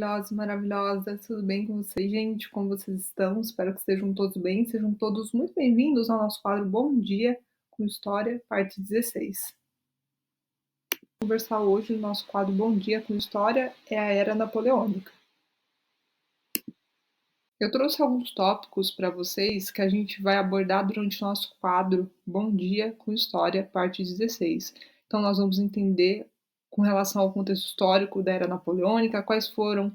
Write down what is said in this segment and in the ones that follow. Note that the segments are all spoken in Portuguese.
Maravilhosos, maravilhosas, tudo bem com vocês, gente? Como vocês estão? Espero que estejam todos bem. Sejam todos muito bem-vindos ao nosso quadro Bom Dia com História, parte 16. Vamos conversar hoje no nosso quadro Bom Dia com História é a Era Napoleônica. Eu trouxe alguns tópicos para vocês que a gente vai abordar durante o nosso quadro Bom Dia com História, parte 16. Então, nós vamos entender com relação ao contexto histórico da Era Napoleônica, quais foram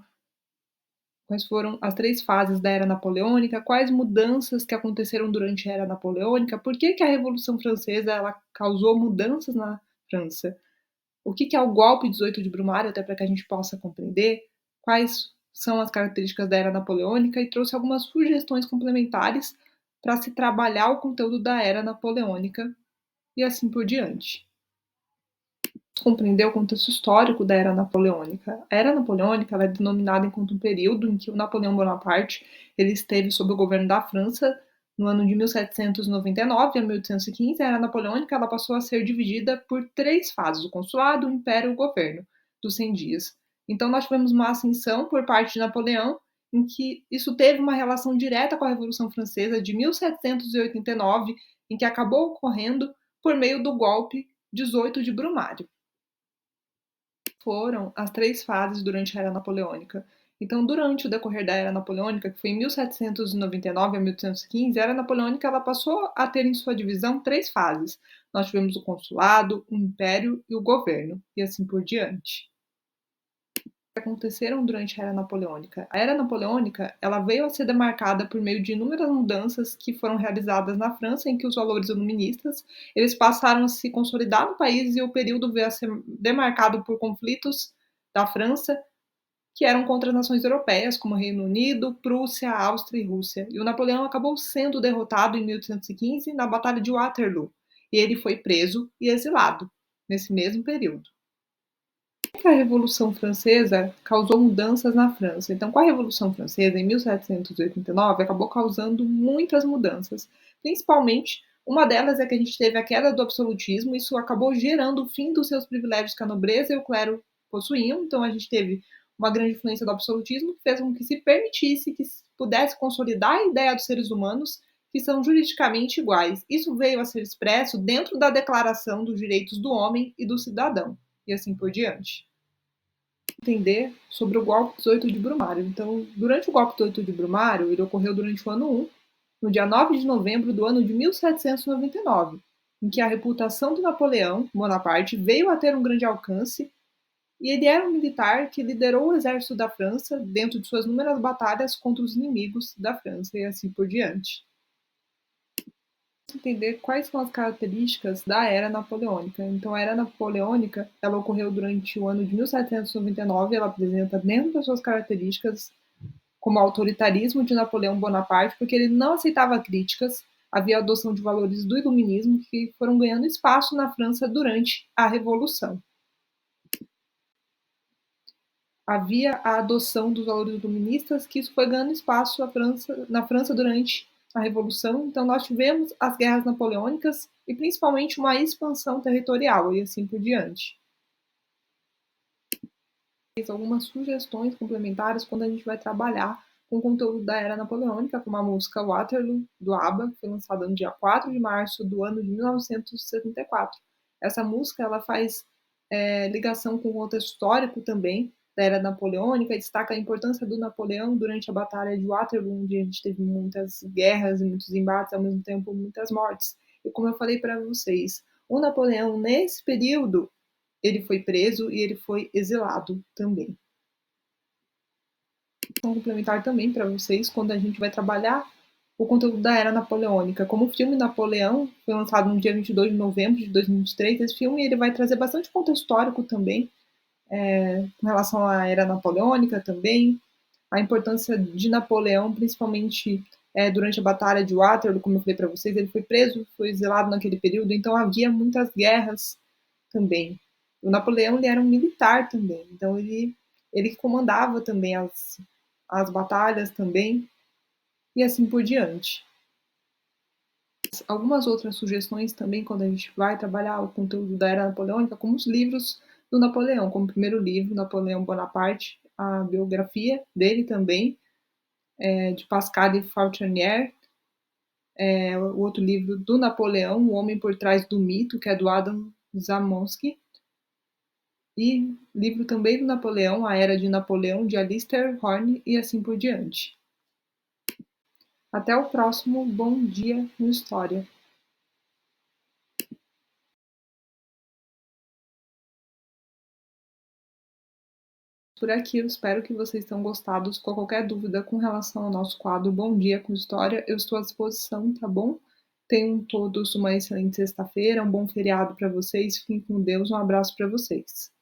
as 3 fases da Era Napoleônica, quais mudanças que aconteceram durante a Era Napoleônica, por que que a Revolução Francesa ela causou mudanças na França, o que que é o golpe 18 de Brumário, até para que a gente possa compreender quais são as características da Era Napoleônica e trouxe algumas sugestões complementares para se trabalhar o conteúdo da Era Napoleônica e assim por diante. Compreender o contexto histórico da Era Napoleônica. A Era Napoleônica ela é denominada enquanto um período em que o Napoleão Bonaparte ele esteve sob o governo da França no ano de 1799 a 1815. A Era Napoleônica ela passou a ser dividida por 3 fases: o consulado, o império e o governo, dos 100 dias. Então nós tivemos uma ascensão por parte de Napoleão, em que isso teve uma relação direta com a Revolução Francesa de 1789, em que acabou ocorrendo por meio do golpe 18 de Brumário. Foram as 3 fases durante a Era Napoleônica. Então, durante o decorrer da Era Napoleônica, que foi em 1799 a 1815, a Era Napoleônica ela passou a ter em sua divisão 3 fases. Nós tivemos o consulado, o império e o governo, e assim por diante. Aconteceram durante a Era Napoleônica. A Era Napoleônica ela veio a ser demarcada por meio de inúmeras mudanças que foram realizadas na França, em que os valores iluministas eles passaram a se consolidar no país e o período veio a ser demarcado por conflitos da França que eram contra as nações europeias, como Reino Unido, Prússia, Áustria e Rússia. E o Napoleão acabou sendo derrotado em 1815 na Batalha de Waterloo, e ele foi preso e exilado nesse mesmo período. A Revolução Francesa causou mudanças na França. Então, com a Revolução Francesa, em 1789, acabou causando muitas mudanças. Principalmente, uma delas é que a gente teve a queda do absolutismo, isso acabou gerando o fim dos seus privilégios que a nobreza e o clero possuíam. Então, a gente teve uma grande influência do absolutismo, que fez com que se permitisse que pudesse consolidar a ideia dos seres humanos que são juridicamente iguais. Isso veio a ser expresso dentro da Declaração dos Direitos do Homem e do Cidadão, e assim por diante. Entender sobre o golpe 18 de Brumário. Então, durante o golpe 18 de Brumário, ele ocorreu durante o ano 1, no dia 9 de novembro do ano de 1799, em que a reputação do Napoleão Bonaparte veio a ter um grande alcance e ele era um militar que liderou o exército da França dentro de suas inúmeras batalhas contra os inimigos da França e assim por diante. Entender quais são as características da Era Napoleônica. Então, a Era Napoleônica ela ocorreu durante o ano de 1799, ela apresenta dentro das suas características como o autoritarismo de Napoleão Bonaparte, porque ele não aceitava críticas, havia a adoção de valores do iluminismo que foram ganhando espaço na França durante a Revolução. Havia a adoção dos valores iluministas, que isso foi ganhando espaço na França durante a Revolução. Então, nós tivemos as guerras napoleônicas e, principalmente, uma expansão territorial e assim por diante. Algumas sugestões complementares quando a gente vai trabalhar com o conteúdo da Era Napoleônica, como a música Waterloo, do ABBA, que foi lançada no dia 4 de março do ano de 1974. Essa música ela faz ligação com o contexto histórico também da Era Napoleônica e destaca a importância do Napoleão durante a Batalha de Waterloo, onde a gente teve muitas guerras e muitos embates, ao mesmo tempo muitas mortes. E como eu falei para vocês, o Napoleão, nesse período, ele foi preso e ele foi exilado também. Vou complementar também para vocês quando a gente vai trabalhar o conteúdo da Era Napoleônica. Como o filme Napoleão foi lançado no dia 22 de novembro de 2023, esse filme ele vai trazer bastante contexto histórico também, com relação à Era Napoleônica também, a importância de Napoleão, principalmente durante a Batalha de Waterloo, como eu falei para vocês, ele foi preso, foi exilado naquele período, então havia muitas guerras também. O Napoleão ele era um militar também, então ele comandava também as batalhas também, e assim por diante. Algumas outras sugestões também quando a gente vai trabalhar o conteúdo da Era Napoleônica, como os livros do Napoleão, como o primeiro livro, Napoleão Bonaparte, a biografia dele também, de Pascal e Falconier, o outro livro do Napoleão, O Homem por Trás do Mito, que é do Adam Zamonski, e livro também do Napoleão, A Era de Napoleão, de Alistair Horne, e assim por diante. Até o próximo Bom Dia no História. Por aqui, eu espero que vocês tenham gostado. Se for qualquer dúvida com relação ao nosso quadro Bom Dia com História, eu estou à disposição, tá bom? Tenham todos uma excelente sexta-feira, um bom feriado para vocês, fiquem com Deus, um abraço para vocês.